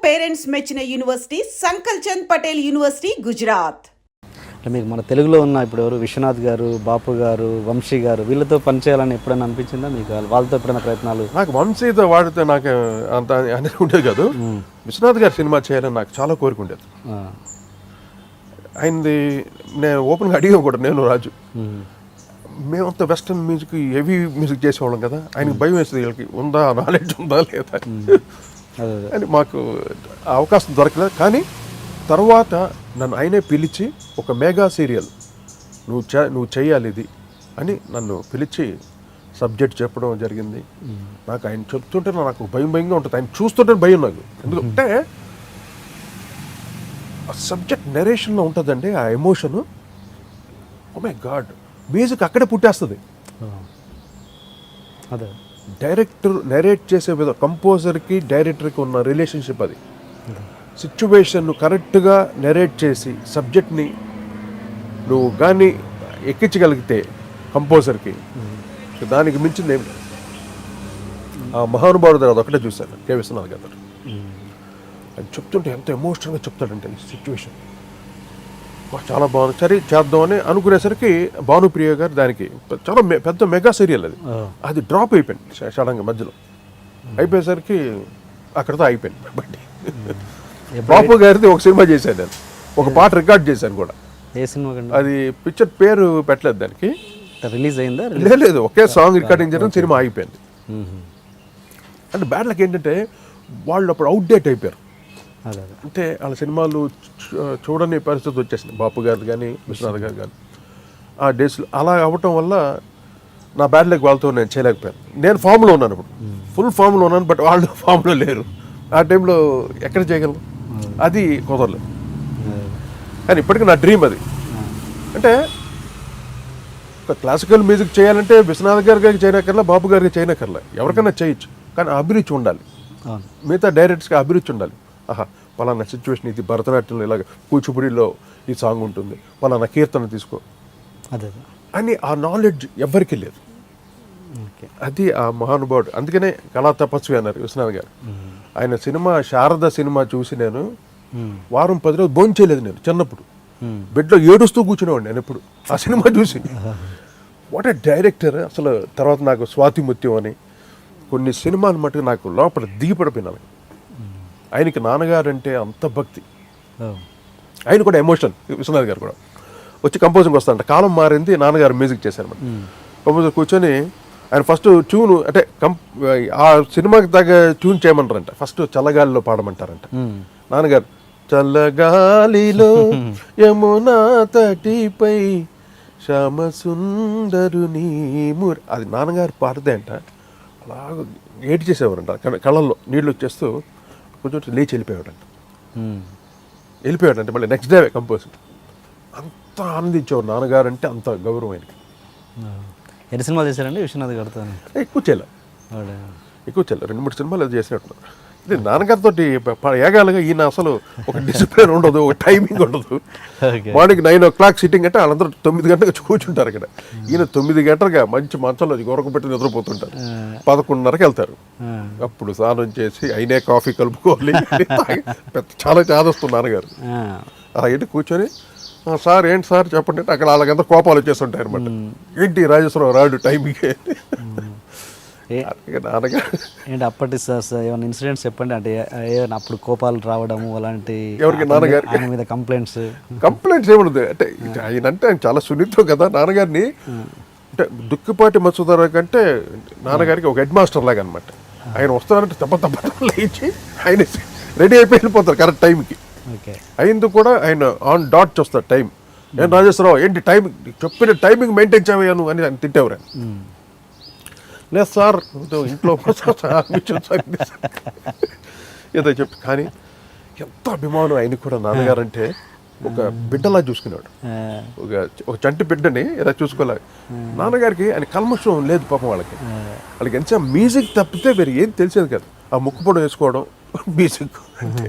Parents మెచ్చిన university సంకల్ Chand Patel university Gujarat. అంటే మీకు మన తెలుగులో ఉన్న ఇప్పుడు ఎవరు విశ్వనాథ్ గారు, బాపు గారు, వంశీ గారు వీళ్ళతో పనిచేయాలని ఎప్పుడైనా అనిపించిందా మీకు? వాళ్ళతో ఎప్పుడైనా ప్రయత్నాలు? నాకు వంశీతో వాడితే నాకు అంత అనేది ఉండేది కాదు. విశ్వనాథ్ గారు సినిమా చేయాలని నాకు చాలా కోరిక ఉండేది. ఆయనది నేను ఓపెన్గా అడిగాను కూడా, నేను రాజు. మేమంతా వెస్టర్న్ మ్యూజిక్, హెవీ మ్యూజిక్ చేసేవాళ్ళం కదా, ఆయనకి భయం వేస్తుంది వీళ్ళకి ఉందా నాలెడ్జ్ ఉందా లేదా అని. మాకు అవకాశం దొరకలేదు. కానీ తర్వాత నన్ను ఆయనే పిలిచి ఒక మెగా సీరియల్ నువ్వు చేయాలి ఇది అని నన్ను పిలిచి సబ్జెక్ట్ చెప్పడం జరిగింది. నాకు ఆయన చెప్తుంటే నాకు భయంగా ఉంటుంది, ఆయన చూస్తుంటే భయం నాకు. ఎందుకంటే ఆ సబ్జెక్ట్ నెరేషన్లో ఉంటుందండి, ఆ emotion. Oh my god, music అక్కడే పుట్టేస్తుంది. అదే డైరెక్టర్ నెరేట్ చేసే విధం, కంపోజర్కి డైరెక్టర్కి ఉన్న రిలేషన్షిప్ అది. సిచ్యువేషన్ను కరెక్ట్గా నెరేట్ చేసి సబ్జెక్ట్ని నువ్వు కానీ ఎక్కించగలిగితే కంపోజర్కి, దానికి మించింది ఏమి. ఆ మహానుభావుడు దగ్గర అదొకటే చూశాను, కె విశ్వనాథ్ గారు. అది చెప్తుంటే ఎంత ఎమోషనల్గా చెప్తాడంటే ఈ సిచ్యువేషన్ చాలా బాగుంది. సరే చేద్దామని అనుకునేసరికి భానుప్రియ గారు దానికి చాలా పెద్ద మెగా సీరియల్ అది డ్రాప్ అయిపోయింది సడన్గా మధ్యలో. అయిపోయేసరికి అక్కడితో అయిపోయింది బండి. బాపు గారిది ఒక సినిమా చేశాను నేను, ఒక పాట రికార్డ్ చేశాను కూడా. ఏ సినిమా? అది పిక్చర్ పేరు పెట్టలేదు దానికి. రిలీజ్ అయిందా? లేదు, ఒకే సాంగ్ రికార్డింగ్ చేయడం, సినిమా అయిపోయింది. అంటే బ్యాడ్ లక్ ఏంటంటే వాళ్ళు అప్పుడు అవుట్డేట్ అయిపోయారు. అంటే వాళ్ళ సినిమాలు చూడని పరిస్థితి వచ్చేసింది, బాపు గారు కానీ విశ్వనాథ్ గారు కానీ. ఆ డేస్లో అలా అవ్వటం వల్ల నా బ్యాడ్ లక్ వాళ్ళతో నేను చేయలేకపోయాను. నేను ఫామ్లో ఉన్నాను ఇప్పుడు, ఫుల్ ఫామ్లో ఉన్నాను, బట్ వాళ్ళు ఫామ్లో లేరు. ఆ టైంలో ఎక్కడ చేయగలను, అది కుదరలేదు. కానీ ఇప్పటికీ నా డ్రీమ్ అది. అంటే ఒక క్లాసికల్ మ్యూజిక్ చేయాలంటే విశ్వనాథ్ గారికి చేయనక్కర్లా, బాపు గారికి చేయనక్కర్లా, ఎవరికైనా చేయొచ్చు. కానీ అభిరుచి ఉండాలి, మిగతా డైరెక్టర్స్కి అభిరుచి ఉండాలి. ఆహా, పలానా సిచ్యువేషన్ ఇది, భరతనాట్యంలో ఇలాగ, కూచిపూడిలో ఈ సాంగ్ ఉంటుంది, పలానా కీర్తన తీసుకో అని ఆ నాలెడ్జ్ ఎవరికి లేదు. అది ఆ మహానుభావుడు. అందుకనే కళా తపస్వి అన్నారు విశ్వనాథ్ గారు. ఆయన సినిమా శారద సినిమా చూసి నేను వారం 10 రోజులు భోంచేయలేదు. నేను చిన్నప్పుడు బెడ్లో ఏడుస్తూ కూర్చునేవాడు నేను ఎప్పుడు ఆ సినిమా చూసి. వాట్ ఏ డైరెక్టర్ అసలు. తర్వాత నాకు స్వాతి ముత్యం అని కొన్ని సినిమాలు మటుకు నాకు లోపల దిగిపడిపోయినాను. ఆయనకి నాన్నగారు అంటే అంత భక్తి, ఆయన కూడా ఎమోషన్. విశ్వనాథ్ గారు కూడా వచ్చి కంపోజింగ్ వస్తారంట. కాలం మారింది, నాన్నగారు మ్యూజిక్ చేశారు. కంపోజర్ కూర్చొని ఆయన ఫస్ట్ ట్యూన్ అంటే ఆ సినిమాకి తగ్గ ట్యూన్ చేయమంటారంట. ఫస్ట్ చల్లగాలిలో పాడమంటారంట. నాన్నగారు చల్లగాలిలో యమునా తటిపై శ్యామసుందరుని అది నాన్నగారు పాడితే అంట అలాగ ఏటి చేసేవారంట. కళ్ళల్లో నీళ్ళు వచ్చేస్తూ కొంచెం లేచి వెళ్ళిపోయాడంటే మళ్ళీ నెక్స్ట్ డే కంపోజ్. అంత ఆనందించేవారు నాన్నగారు అంటే, అంత గౌరవం ఆయనకి. ఎన్ని సినిమాలు చేశారండి విశ్వనాథ్ గారితో? ఎక్కువ చేయలేదు 2-3 సినిమాలు అది చేసినట్టున్నారు. ఇది నాన్నగారితో ఏగాలుగా ఈయన అసలు ఒక డిసిప్లిన్ ఉండదు, ఒక టైమింగ్ ఉండదు. మార్నింగ్ 9 o'clock సిట్టింగ్ అంటే వాళ్ళందరూ 9 గంటలకు కూర్చుంటారు అక్కడ. ఈయన 9 గంటలుగా మంచి మంచంలో గొరక పెట్టి నిద్రపోతుంటారు. 11:30కి వెళ్తారు. అప్పుడు స్నానం చేసి అయినే కాఫీ కలుపుకోవాలి. చాలా చాదొస్తుంది నాన్నగారు. అలా ఏంటి కూర్చొని, సార్ ఏంటి సార్ చెప్పండి అంటే అక్కడ వాళ్ళకంతా కోపాలు వచ్చేస్తుంటాయి అనమాట. ఏంటి రాజేశ్వరరావు రాడు టైంకి. ఏంటి అప్పటి ఏమైనా ఇన్సిడెంట్స్ చెప్పండి. అంటే ఏమైనా అప్పుడు కోపాలు రావడము అలాంటి? ఎవరికి? నాన్నగారు ఆయన మీద కంప్లైంట్స్ ఏముండదు. అంటే ఆయన అంటే ఆయన చాలా సున్నితం కదా. నాన్నగారిని అంటే దుక్కిపాటి మత్స్యధర కంటే నాన్నగారికి ఒక హెడ్ మాస్టర్ లాగా అనమాట. ఆయన వస్తారంటే తప్ప లేచి ఆయన రెడీ అయిపోయి వెళ్ళిపోతారు కరెక్ట్ టైంకి. అయింది కూడా ఆయన ఆన్ డాట్ చూస్తారు టైం. నేను రాజేశ్వరరావు ఏంటి టైం చెప్పిన టైమింగ్ మెయింటైన్ చేయను అని ఆయన తిట్టేవారు. లేదు సార్ ఇంట్లో ఏదో చెప్పి. కానీ ఎంత అభిమానం ఆయనకు కూడా. నాన్నగారు అంటే ఒక బిడ్డలా చూసుకునేవాడు, ఒక చంటి బిడ్డని ఇలా చూసుకోలేదు. నాన్నగారికి ఆయన కల్మషం లేదు పాపం. వాళ్ళకి ఎంత మ్యూజిక్ తప్పితే వేరే ఏం తెలిసేది కాదు. ఆ ముక్కుపొడ వేసుకోవడం మ్యూజిక్ అంటే,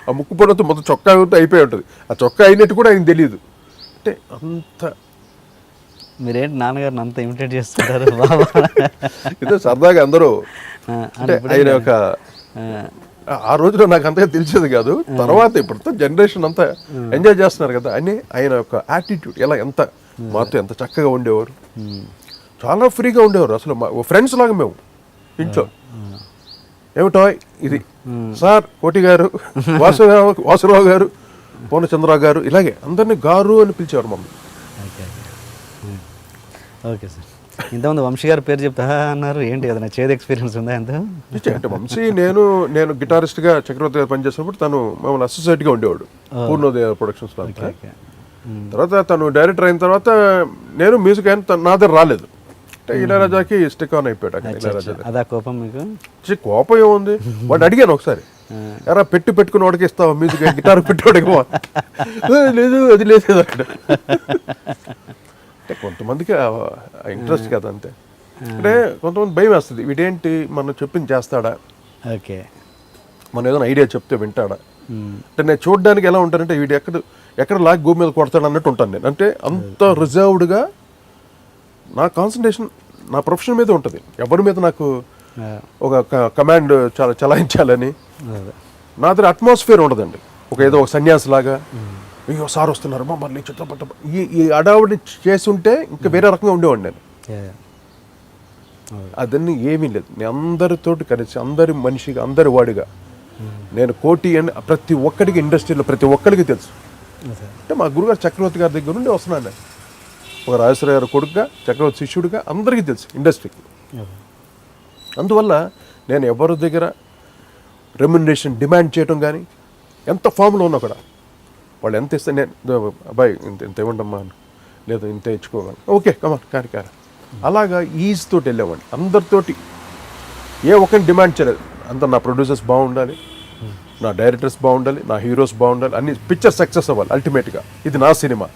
ఆ ముక్కుపొడతో మొత్తం చొక్కా అయిపోయి ఉంటుంది. ఆ చొక్కా అయినట్టు కూడా ఆయన తెలియదు. అంటే అంత. మీరేంటి నాన్నగారిని అంత ఇమిటేట్ చేస్తుంటారు? ఏదో సరదాగా అందరూ అంటే ఆయన ఒక ఆ రోజులో నాకు అంతగా తెలిసేది కాదు. తర్వాత ఇప్పుడు జనరేషన్ అంతా ఎంజాయ్ చేస్తున్నారు కదా అని ఆయన యొక్క యాటిట్యూడ్ ఎంత మాతో ఎంత చక్కగా ఉండేవారు, చాలా ఫ్రీగా ఉండేవారు. అసలు మా ఫ్రెండ్స్ లాగా మేము ఇంట్లో. ఏమిటో ఇది సార్ కోటి గారు, వాసురావు గారు, పూర్ణచంద్రరావు గారు, ఇలాగే అందరినీ గారు అని పిలిచేవారు మమ్మల్ని. Okay sir. ఇంతమంది వంశీ గారి పేరు చెప్తా అన్నారు, ఏంటి కదా చేదు ఎక్స్పీరియన్స్ ఉందా ఎంత? అంటే వంశీ నేను గిటారిస్ట్గా చక్రవర్తి గారు పనిచేసినప్పుడు తను మమ్మల్ని అసోసియేట్గా ఉండేవాడు పూర్ణోదయ ప్రొడక్షన్స్లో అంతా. తర్వాత తను డైరెక్టర్ అయిన తర్వాత నేను మ్యూజిక్ అయిన నా దగ్గర రాలేదు. అంటే ఇళయరాజాకి స్టిక్ ఆన్ అయిపోయాడు అక్కడ. ఇళయరాజా అదా కోపం మీకు? కోపం ఏముంది, వాడు అడిగాను ఒకసారి, ఎరా పెట్టుకుని వాడికి ఇస్తావా మ్యూజిక్, గిటార్ పెట్టేవాడికి? లేదు అది లేదు అక్కడ. అంటే కొంతమందికి ఇంట్రెస్ట్ కదా అంతే. అంటే కొంతమంది భయం వేస్తుంది, వీడేంటి మనం చెప్పింది చేస్తాడా, ఓకే మనం ఏదైనా ఐడియా చెప్తే వింటాడా. అంటే నేను చూడడానికి ఎలా ఉంటానంటే వీడు ఎక్కడ లాగి గోపు మీద కొడతాడు అన్నట్టు ఉంటాను నేను. అంటే అంత రిజర్వ్డ్గా నా కాన్సన్ట్రేషన్ నా ప్రొఫెషన్ మీద ఉంటుంది. ఎవరి మీద నాకు ఒక కమాండ్ చాలా చలాయించాలని నా దగ్గర అట్మాస్ఫియర్ ఉండదండి. ఏదో ఒక సన్యాసి లాగా, అయ్యో సార్ వస్తున్నారు మమ్మల్ని చిత్రపట్ట ఈ అడావుడి చేస్తుంటే ఇంకా వేరే రకంగా ఉండేవాడిని నేను. అదన్నీ ఏమీ లేదు. నేను అందరితోటి కలిసి అందరి మనిషిగా అందరి వాడిగా నేను కోటి అని ప్రతి ఒక్కడికి ఇండస్ట్రీలో ప్రతి ఒక్కడికి తెలుసు. అంటే మా గురుగారు చక్రవర్తి గారి దగ్గర నుండి వస్తున్నాను నేను. ఒక రాజేశ్వర గారి కొడుకుగా, చక్రవర్తి శిష్యుడిగా అందరికీ తెలుసు ఇండస్ట్రీకి. అందువల్ల నేను ఎవరి దగ్గర రెమ్యునరేషన్ డిమాండ్ చేయడం కానీ, ఎంత ఫామ్లో ఉన్నా కూడా వాళ్ళు ఎంత ఇస్తే నేను అబ్బాయి ఇంత ఇవ్వండమ్మా, లేదు ఇంత ఇచ్చుకోగలను, ఓకే కమాన్ కానీ అలాగా ఈజ్ తోటి వెళ్ళేవాడిని. అందరితోటి ఏ ఒక్కరిని డిమాండ్ చేయలేదు. అంత నా ప్రొడ్యూసర్స్ బాగుండాలి, నా డైరెక్టర్స్ బాగుండాలి, నా హీరోస్ బాగుండాలి, అన్ని పిక్చర్ సక్సెస్ అవ్వాలి అల్టిమేట్గా, ఇది నా సినిమా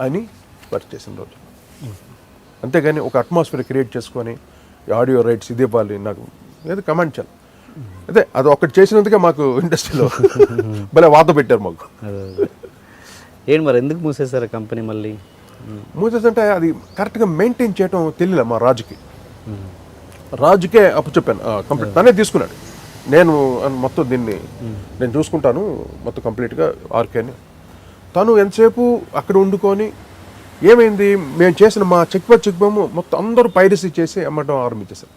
అని వర్క్ చేసిన రోజు. అంతేగాని ఒక అట్మాస్ఫియర్ క్రియేట్ చేసుకొని ఆడియో రైట్స్ ఇది ఇవ్వాలి నాకు ఏదో కమాండ్ చేయాలి. అదే అది ఒకటి చేసినందుకే మాకు ఇండస్ట్రీలో భలే వాత పెట్టారు మాకు. ఏంటి మరి ఎందుకు మూసేశారు కంపెనీ మళ్ళీ? మూసేసంటే అది కరెక్ట్గా మెయింటైన్ చేయడం తెలియలే మా రాజుకే అప్పు చెప్పాను. కంప్లీట్ తనే తీసుకున్నాడు. నేను మొత్తం దీన్ని నేను చూసుకుంటాను మొత్తం కంప్లీట్గా ఆర్కేని. తను ఎంతసేపు అక్కడ వండుకొని ఏమైంది, మేము చేసిన మా చెక్ బొమ్మ మొత్తం అందరూ పైరసీ చేసి అమ్మటం ఆరంభించేశారు.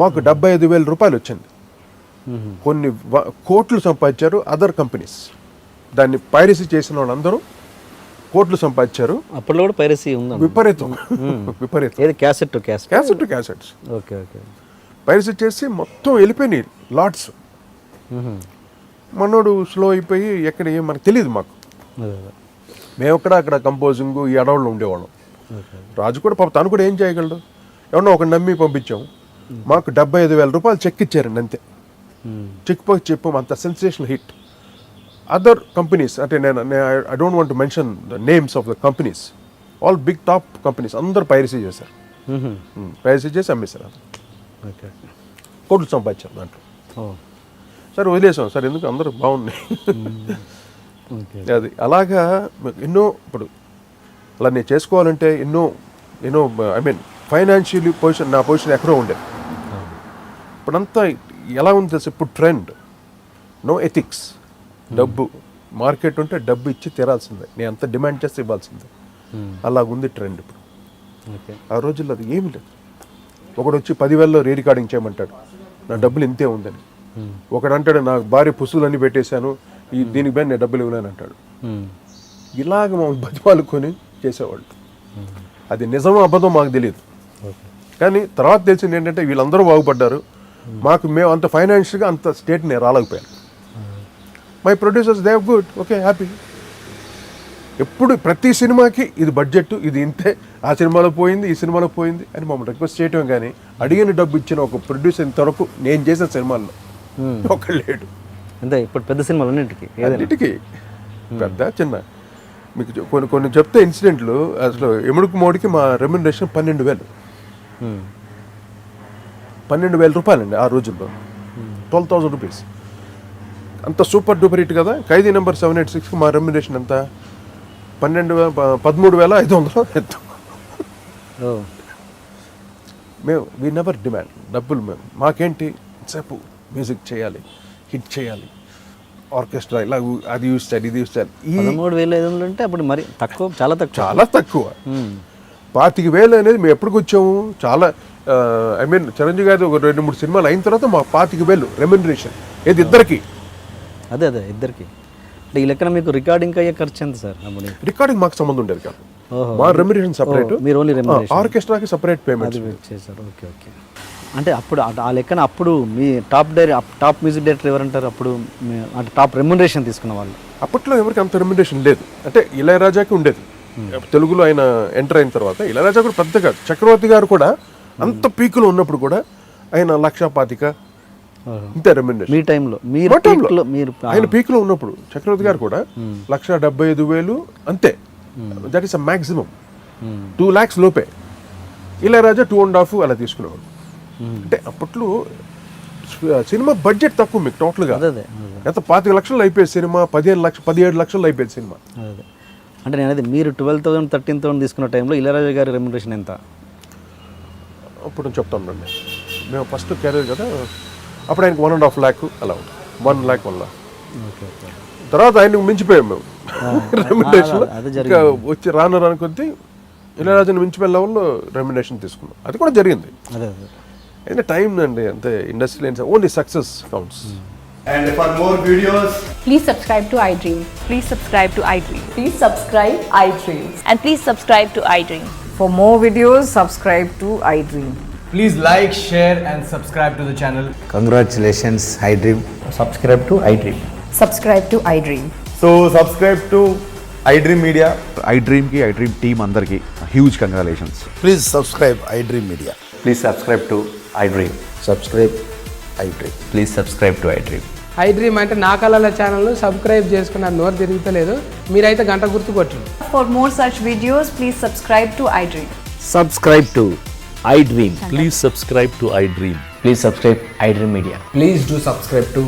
మాకు 75,000 రూపాయలు వచ్చింది. కొన్ని కోట్లు సంపాదించారు అదర్ కంపెనీస్. దాన్ని పైరసీ చేసిన వాళ్ళందరూ కోట్లు సంపాదించారు. అప్పట్లో కూడా పైరసీ ఉంది, విపరీతం. ఏది క్యాసెట్స్ ఓకే పైరసీ చేసి మొత్తం వెళ్ళిపోయినాయి లాట్స్. మనోడు స్లో అయిపోయి ఎక్కడ ఏం మనకు తెలియదు. మాకు మేము అక్కడ కంపోజింగ్ ఈ అడవుల్లో ఉండేవాళ్ళం. రాజు కూడా పాప తను కూడా ఏం చేయగలడు, ఎవరన్నా ఒక నమ్మి పంపించాము. మాకు 75,000 రూపాయలు చెక్ ఇచ్చారండి అంతే. చెక్ చెప్పాము, అంత సెన్సేషనల్ హిట్. అదర్ కంపెనీస్ అంటే I don't want to mention the names of the companies, all big top companies అందరూ పైరసీ చేశారు. పైరసీ చేసి అమ్మేశారు. కోట్లు సంపాదించారు దాంట్లో. సరే వదిలేసాం సార్, ఎందుకు అందరూ బాగున్నాయి. అది అలాగా ఎన్నో ఇప్పుడు అలా నేను చేసుకోవాలంటే ఎన్నో ఐ మీన్ ఫైనాన్షియలీ పొజిషన్ నా పొజిషన్ ఎక్కడో ఉండేది. ఇప్పుడంతా ఎలా ఉంది తెలుసు, ఇప్పుడు ట్రెండ్ నో ఎథిక్స్. డబ్బు మార్కెట్ ఉంటే డబ్బు ఇచ్చి తీరాల్సిందే, నేను అంత డిమాండ్ చేస్తే ఇవ్వాల్సిందే. అలాగుంది ట్రెండ్ ఇప్పుడు. ఆ రోజుల్లో అది ఏమి లేదు. ఒకడు వచ్చి 10,000లో రీ రికార్డింగ్ చేయమంటాడు, నా డబ్బులు ఇంతే ఉందని. ఒకడు అంటాడు నా భార్య పుసులన్నీ పెట్టేశాను, దీనికి పైన నేను డబ్బులు ఇవ్వలేను అంటాడు. ఇలాగ మమ్మల్ని బతిమాలుకొని చేసేవాళ్ళు. అది నిజమో అబద్ధం మాకు తెలియదు, కానీ తర్వాత తెలిసింది ఏంటంటే వీళ్ళందరూ బాగుపడ్డారు, మేము అంత ఫైనాన్షియల్గా అంత స్టేట్ నేను రాలేకపోయాను. My producers they are good, okay happy. ఎప్పుడు ప్రతి సినిమాకి ఇది బడ్జెట్, ఇది ఇంతే, ఆ సినిమాలో పోయింది, ఈ సినిమాలో పోయింది అని మమ్మల్ని రిక్వెస్ట్ చేయటం, కానీ అడిగిన డబ్బు ఇచ్చిన ఒక ప్రొడ్యూసర్ ఇంతవరకు నేను చేసిన సినిమాల్లో ఒక లేడు. అంటే ఇప్పుడు పెద్ద సినిమాలు అన్నిటికీ పెద్ద చిన్న మీకు కొన్ని చెప్తే ఇన్సిడెంట్లు. అసలు ఎముడికి మోడికి మా రెమ్యునరేషన్ 12,000 రూపాయలండి ఆ రోజుల్లో. 12,000 రూపీస్ అంత సూపర్ డూపర్ హిట్ కదా. ఖైదీ నెంబర్ 786కి మా రెమ్యునరేషన్ ఎంత, 13,500 ఎంత. మేము వీ నెవర్ డిమాండ్ డబ్బులు. మాకేంటి సేపు మ్యూజిక్ చేయాలి, హిట్ చేయాలి, ఆర్కెస్ట్రా ఇలా అది యూస్ చేయాలి, ఇది యూస్ చేయాలి. ఈ 13,500 అంటే అప్పుడు మరి తక్కువ, చాలా తక్కువ. చాలా తక్కువ. 25,000 అనేది మేము ఎప్పటికి వచ్చాము, చాలా ఐ మీన్ చిరంజీవి గారి ఒక 2-3 సినిమాలు అయిన తర్వాత మా 25,000 రెమ్యునరేషన్. ఏది ఇద్దరికి? అదే ఇద్దరికి. అంటే ఈ లెక్కన మీకు రికార్డింగ్ అయ్యే ఖర్చు ఎంత సార్? అప్పుడు రికార్డింగ్ మాకు సంబంధం ఉండేది కాదు, ఓహో. మా రెమ్యునరేషన్ సపరేట్, మీరు ఓన్లీ రెమ్యునరేషన్, ఆర్కెస్ట్రాకి సపరేట్ పేమెంట్ చేశారు. ఓకే. అంటే అప్పుడు ఆ లెక్కన అప్పుడు మీ టాప్ మ్యూజిక్ డైరెక్టర్ ఎవరంటారు అప్పుడు? అంటే టాప్ రెమ్యునరేషన్ తీసుకున్న వాళ్ళు అప్పట్లో ఎవరికి అంత రెమ్యునరేషన్ లేదు. అంటే ఇళయరాజాకి ఉండేది, తెలుగులో ఆయన ఎంటర్ అయిన తర్వాత. ఇళయరాజా కూడా పెద్దగా, చక్రవర్తి గారు కూడా అంత పీకులో ఉన్నప్పుడు కూడా ఆయన 1,25,000 ఇంతే రెమ్యునరేషన్. మీ టైంలో మీరు ఆయన పీక్లో ఉన్నప్పుడు చక్రవర్తి గారు కూడా 1,75,000 అంతే. That is a maximum. 2 lakhs లోపే. ఇళయరాజా 2.5 అలా తీసుకునేవాడు. అంటే అప్పట్లో సినిమా బడ్జెట్ తక్కువ మీకు టోటల్గా. ఎంత 25 లక్షలు అయిపోయేది సినిమా, 17 లక్షలు అయిపోయేది సినిమా. అదే అంటే నేను అది మీరు 12,000 13,000 తీసుకున్న టైంలో ఇళయరాజా గారి రెమ్యునరేషన్ ఎంత? అప్పుడు నేను చెప్తాను రండి. మేము ఫస్ట్ కెరీర్ కదా, అప్పుడు ఆయనకు 1.5 lakh అలా ఉంది. 1 lakh. ఓకే. తర్వాత ఆయనకు మించిపోయాం మేము రెమ్యునరేషన్. ఇంకా వచ్చి రాను కొద్దీ ఇళయరాజాని మించిపోయే లెవెల్లో రెమ్యునరేషన్ తీసుకున్నాం. అది కూడా జరిగింది. అదే అయితే టైం అండి, అంతే. Industry only success counts. And for more videos, Please subscribe to iDream. Please subscribe to iDream. Please subscribe iDream. And please subscribe to iDream. For more videos, subscribe to iDream. please like, share, and subscribe to the channel. Congratulations, iDream. Subscribe to iDream. Subscribe to iDream. So subscribe to iDream Media. iDream ki iDream team andarki huge congratulations. Please subscribe iDream Media. Please subscribe to iDream. Subscribe iDream. Please subscribe to iDream. iDream అంటే నా కళల channel subscribe చేసుకున్న నోరు తిరుగుతలేదు, మీరైతే గంట గుర్తు కొట్టండి. For more such videos, please subscribe to iDream. Subscribe to iDream. Please subscribe to iDream. Please subscribe iDream Media. Please do subscribe to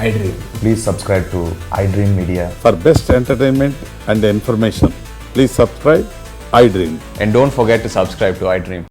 iDream. Please subscribe to iDream Media. For best entertainment and information, please subscribe iDream. And don't forget to subscribe to iDream.